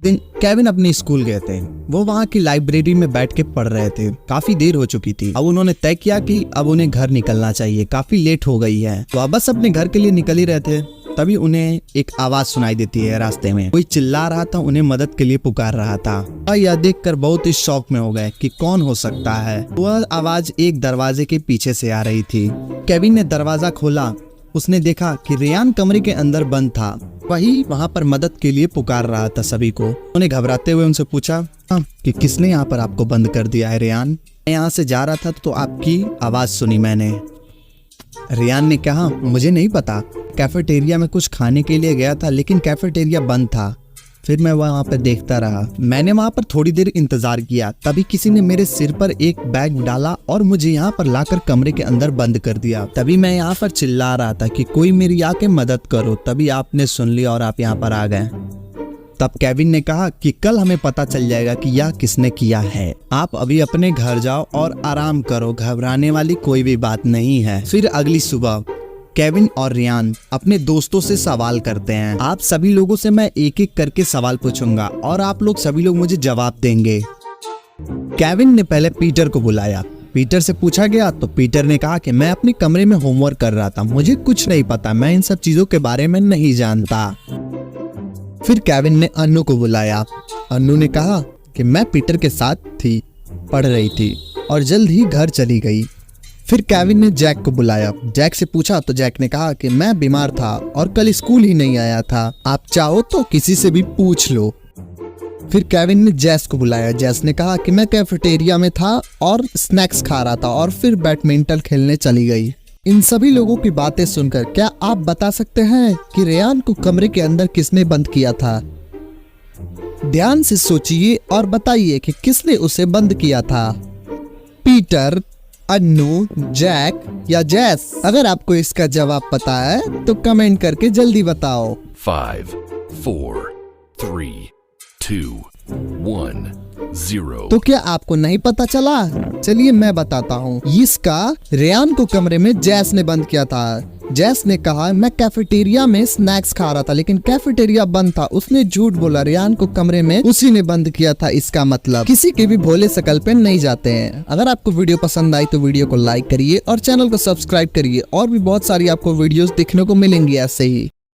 दिन केविन अपने स्कूल गए थे। वो वहाँ की लाइब्रेरी में बैठ के पढ़ रहे थे। काफी देर हो चुकी थी। अब उन्होंने तय किया कि अब उन्हें घर निकलना चाहिए, काफी लेट हो गई है। तो अब बस अपने घर के लिए निकल ही रहे थे, तभी उन्हें एक आवाज सुनाई देती है। रास्ते में कोई चिल्ला रहा था, उन्हें मदद के लिए पुकार रहा था। यह देखकर बहुत ही शॉक में हो गए कि कौन हो सकता है। वह आवाज एक दरवाजे के पीछे से आ रही थी। केविन ने दरवाजा खोला। उसने देखा कि रेयान कमरे के अंदर बंद था। वही वहां पर मदद के लिए पुकार रहा था सभी को। उन्हें घबराते हुए उनसे पूछा कि किसने यहाँ पर आपको बंद कर दिया है रेयान? मैं यहाँ से जा रहा था तो आपकी आवाज सुनी मैंने। रेयान ने कहा, मुझे नहीं पता, कैफेटेरिया में कुछ खाने के लिए गया था लेकिन कैफेटेरिया बंद था। फिर मैं वहां पर देखता रहा। मैंने वहां पर थोड़ी देर इंतजार किया, तभी किसी ने मेरे सिर पर एक बैग डाला और मुझे यहाँ पर लाकर कमरे के अंदर बंद कर दिया। तभी मैं यहाँ पर चिल्ला रहा था कि कोई मेरी आके मदद करो। तभी आपने सुन लिया और आप यहाँ पर आ गए। तब केविन ने कहा कि कल हमें पता चल जाएगा कि यह किसने किया है। आप अभी अपने घर जाओ और आराम करो, घबराने वाली कोई भी बात नहीं है। फिर अगली सुबह केविन और रेयान अपने दोस्तों से सवाल करते हैं। आप सभी लोगों से मैं एक एक करके सवाल पूछूंगा और आप लोग सभी लोग मुझे जवाब देंगे। केविन ने पहले पीटर को बुलाया। पीटर से पूछा गया तो पीटर ने कहा कि मैं अपने कमरे में होमवर्क कर रहा था, मुझे कुछ नहीं पता, मैं इन सब चीजों के बारे में नहीं जानता। फिर केविन ने अन्नू को बुलाया। अन्नू ने कहा कि मैं पीटर के साथ थी, पढ़ रही थी और जल्द ही घर चली गई। फिर केविन ने जैक को बुलाया। जैक से पूछा तो जैक ने कहा कि मैं बीमार था और कल स्कूल ही नहीं आया था, आप चाहो तो किसी से भी पूछ लो। फिर केविन ने जैस को बुलाया। जैस ने कहा कि मैं कैफेटेरिया में था और स्नैक्स खा रहा था और फिर बैडमिंटन खेलने चली गई। इन सभी लोगों की बातें सुनकर क्या आप बता सकते हैं कि रेयान को कमरे के अंदर किसने बंद किया था? ध्यान से सोचिए और बताइए कि किसने उसे बंद किया था, पीटर, अन्नू, जैक या जैस? अगर आपको इसका जवाब पता है तो कमेंट करके जल्दी बताओ। 5, 4, 3, 2, 1, 0। तो क्या आपको नहीं पता चला? चलिए मैं बताता हूँ। इसका रेयान को कमरे में जैस ने बंद किया था। जैस ने कहा मैं कैफेटेरिया में स्नैक्स खा रहा था लेकिन कैफेटेरिया बंद था। उसने झूठ बोला, रेयान को कमरे में उसी ने बंद किया था। इसका मतलब किसी के भी भोले शकल पे नहीं जाते हैं। अगर आपको वीडियो पसंद आई तो वीडियो को लाइक करिए और चैनल को सब्सक्राइब करिए और भी बहुत सारी आपको वीडियोस देखने को मिलेंगी ऐसे ही।